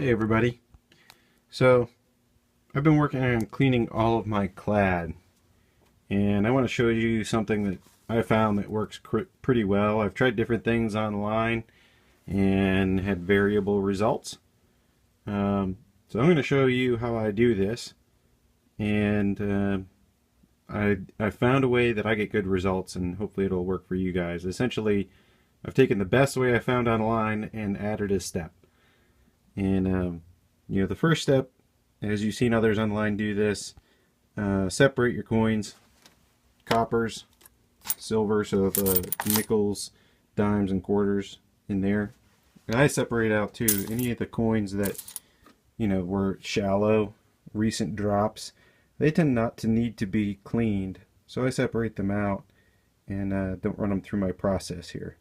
Hey everybody. So I've been working on cleaning all of my clad, and I want to show you something that I found that works pretty well. I've tried different things online and had variable results. So I'm going to show you how I do this, and I found a way that I get good results, and hopefully it'll work for you guys. Essentially, I've taken the best way I found online and added a step. And the first step, as you've seen others online do this, separate your coins, coppers, silver, so the nickels, dimes, and quarters in there. And I separate out too any of the coins that were shallow, recent drops. They tend not to need to be cleaned, so I separate them out and don't run them through my process here.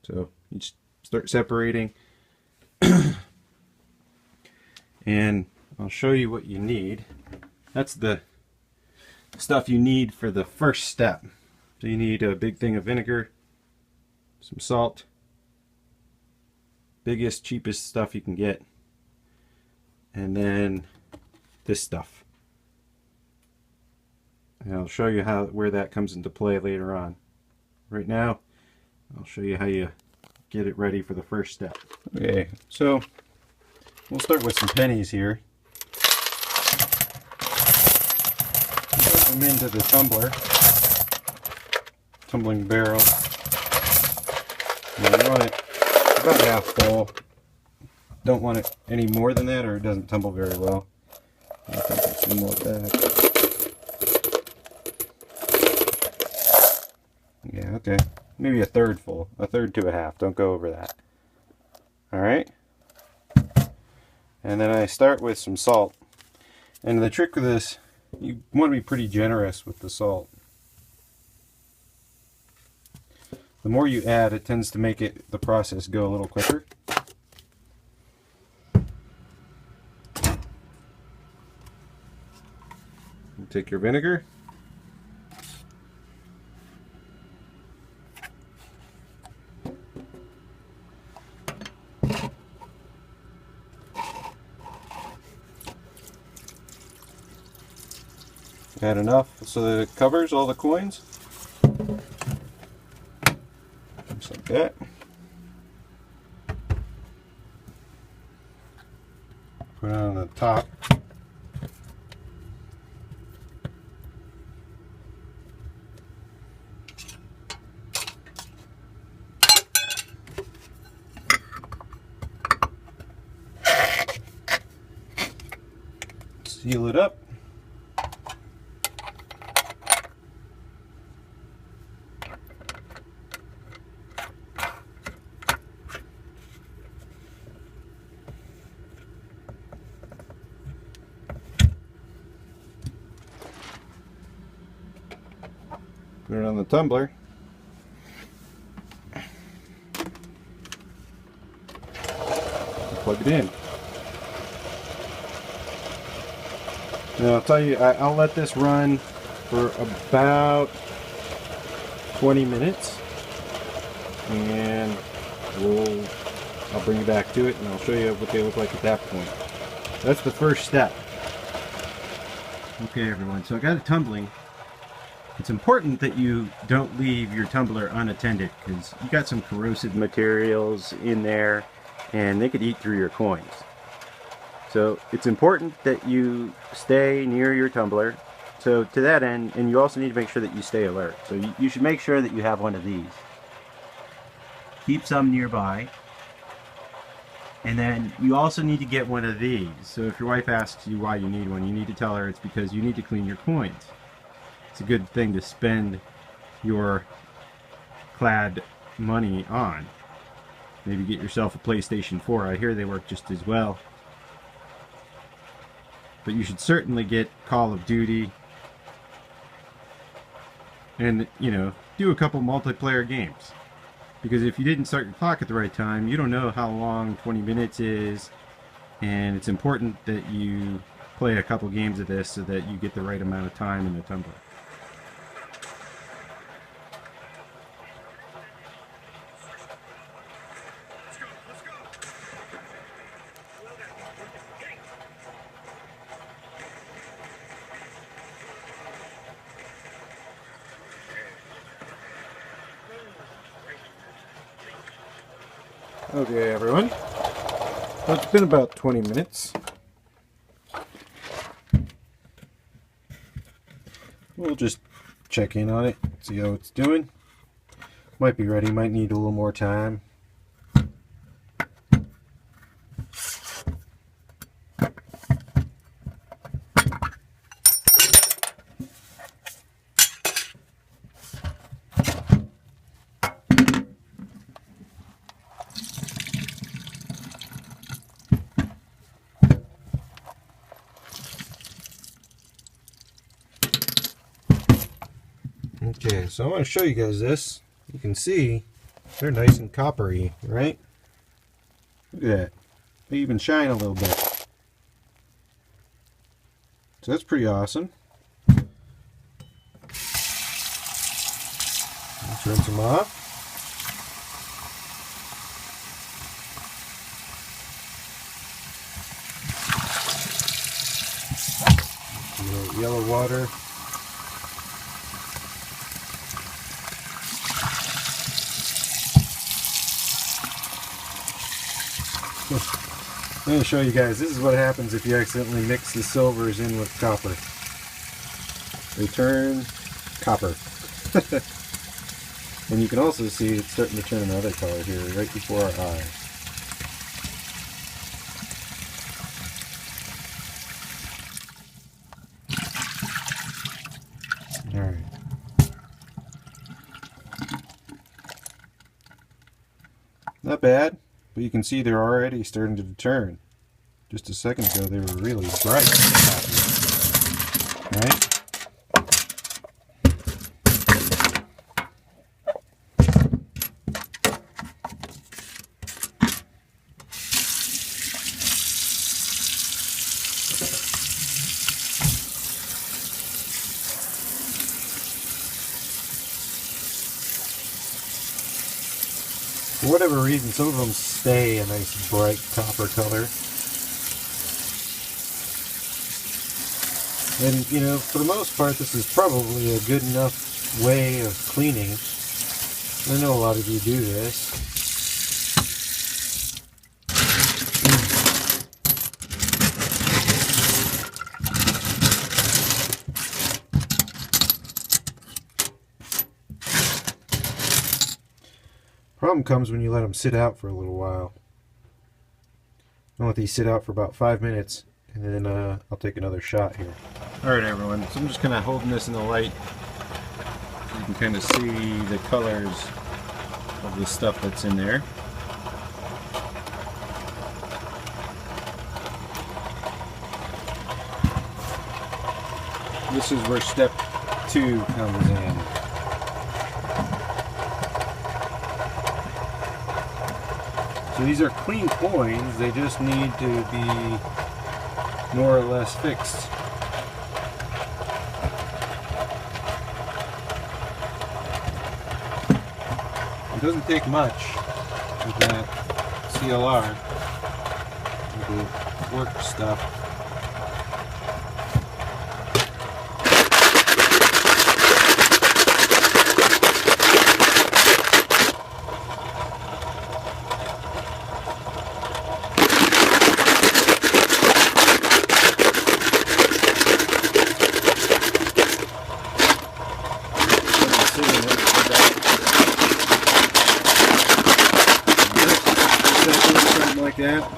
So you just start separating. And I'll show you what you need. That's the stuff you need for the first step. So you need a big thing of vinegar, some salt, biggest, cheapest stuff you can get, and then this stuff. And I'll show you where that comes into play later on. Right now, I'll show you how you get it ready for the first step. Okay, so we'll start with some pennies here. Put them into the tumbling barrel. And I want it about half full. Don't want it any more than that, or it doesn't tumble very well. I think it's more like that. Yeah, okay. Maybe a third full. A third to a half. Don't go over that. Alright. And then I start with some salt. And the trick with this, you want to be pretty generous with the salt. The more you add, it tends to make the process go a little quicker. You take your vinegar. Add enough so that it covers all the coins. Just like that. Put it on the top. Seal it up. Put it on the tumbler. Plug it in. Now I'll tell you, I'll let this run for about 20 minutes, and I'll bring you back to it, and I'll show you what they look like at that point. That's the first step. Okay, everyone. So I got it tumbling. It's important that you don't leave your tumbler unattended, because you got some corrosive materials in there and they could eat through your coins. So it's important that you stay near your tumbler. So to that end, and you also need to make sure that you stay alert. So you should make sure that you have one of these. Keep some nearby. And then you also need to get one of these. So if your wife asks you why you need one, you need to tell her it's because you need to clean your coins. It's a good thing to spend your clad money on. Maybe get yourself a PlayStation 4. I hear they work just as well. But you should certainly get Call of Duty and, do a couple multiplayer games. Because if you didn't start your clock at the right time, you don't know how long 20 minutes is, and it's important that you play a couple games of this so that you get the right amount of time in the tumbler. Okay, everyone. Well, it's been about 20 minutes. We'll just check in on it, see how it's doing. Might be ready, might need a little more time. Okay, so I want to show you guys this. You can see they're nice and coppery, right? Look at that. They even shine a little bit. So that's pretty awesome. Let's rinse them off. A little yellow water. I'm going to show you guys, this is what happens if you accidentally mix the silvers in with copper. They turn copper. And you can also see it's starting to turn another color here right before our eyes. Alright. Not bad. But you can see they're already starting to turn. Just a second ago they were really bright. Right? For whatever reason, some of them stay a nice bright copper color. And, you know, for the most part, this is probably a good enough way of cleaning. I know a lot of you do this. Problem comes when you let them sit out for a little while. I'll let these sit out for about 5 minutes, and then I'll take another shot here. Alright everyone, so I'm just kind of holding this in the light so you can kind of see the colors of the stuff that's in there. This is where step 2 comes in. So these are clean coins, they just need to be more or less fixed. It doesn't take much with that CLR, with the work stuff. Like that.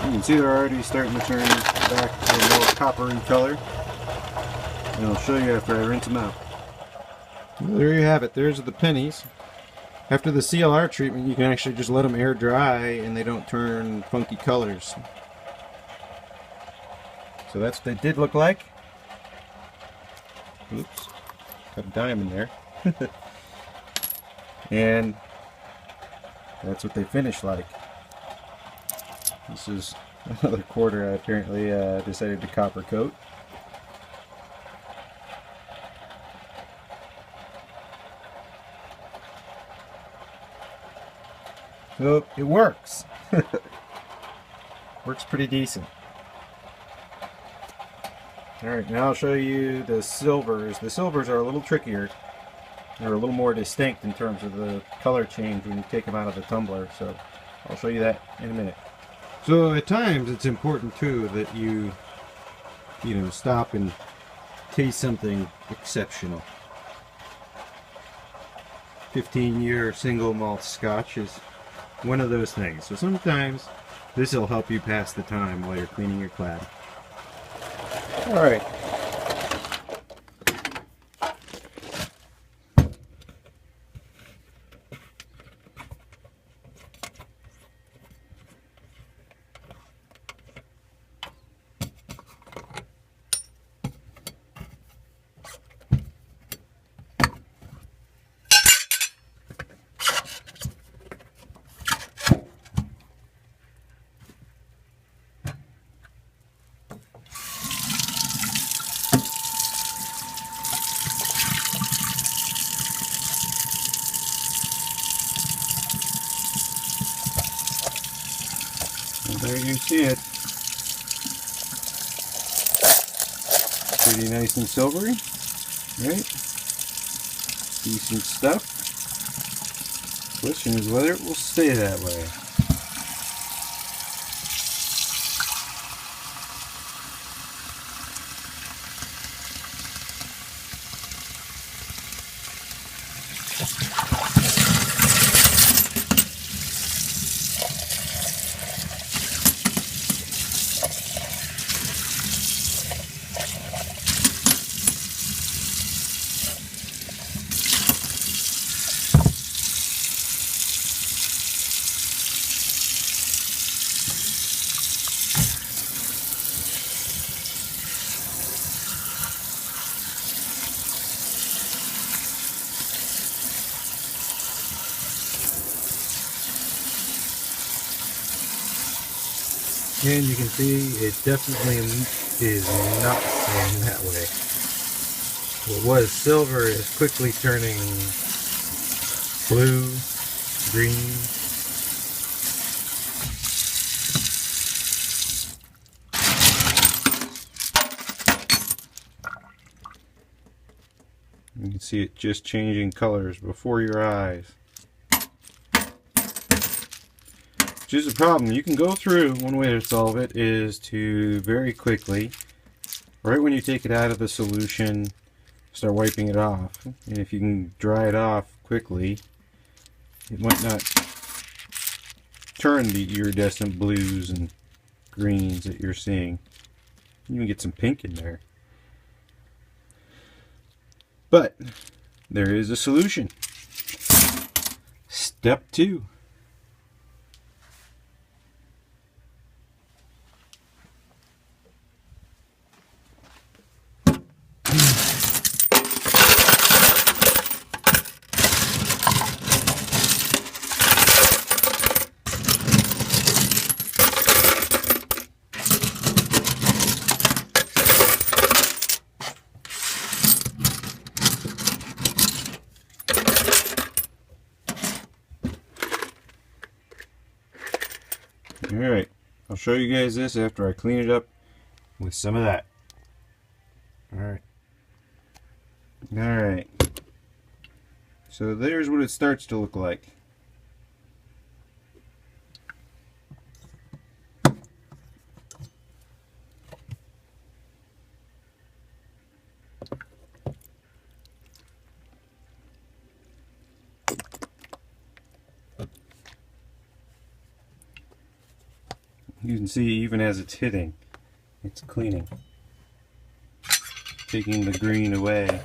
You can see they're already starting to turn back to a more coppery color. And I'll show you after I rinse them out. Well, there you have it. There's the pennies. After the CLR treatment, you can actually just let them air dry and they don't turn funky colors. So that's what they did look like. Oops, got a diamond there. And that's what they finish like. This is another quarter I apparently decided to copper coat. So it works. Works pretty decent. Alright, now I'll show you the silvers. The silvers are a little trickier. They're a little more distinct in terms of the color change when you take them out of the tumbler. So I'll show you that in a minute. So at times it's important too that you stop and taste something exceptional. 15-year single malt scotch is one of those things. So sometimes this will help you pass the time while you're cleaning your clad. Alright. There you see it. Pretty nice and silvery, right? Decent stuff. Question is whether it will stay that way. And you can see it definitely is not staying that way. What was silver is quickly turning blue, green. You can see it just changing colors before your eyes. Which is a problem. You can go through, one way to solve it is to very quickly, right when you take it out of the solution, start wiping it off. And if you can dry it off quickly, it might not turn the iridescent blues and greens that you're seeing. You can get some pink in there. But there is a solution. Step 2. Alright, I'll show you guys this after I clean it up with some of that. Alright. Alright. So there's what it starts to look like. You can see even as it's hitting, it's cleaning, taking the green away.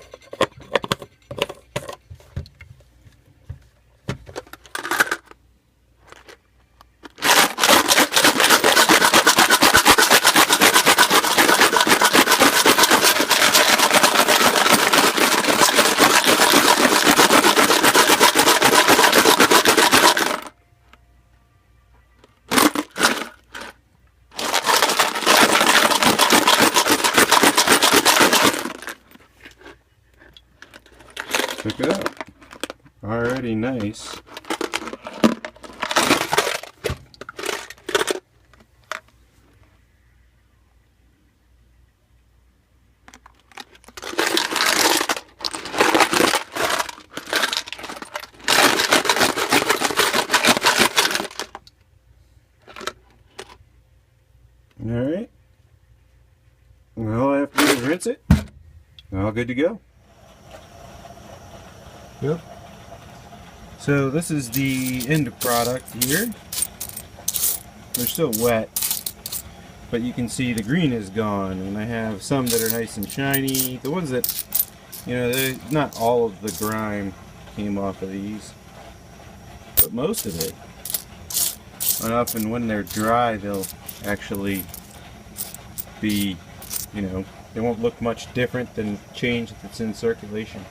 go. Already nice. Alright. All I have to do is rinse it. All good to go. Yep. So this is the end product here. They're still wet, but you can see the green is gone, and I have some that are nice and shiny. The ones that, you know, not all of the grime came off of these, but most of it. And often when they're dry, they'll actually be, you know, they won't look much different than change that's in circulation.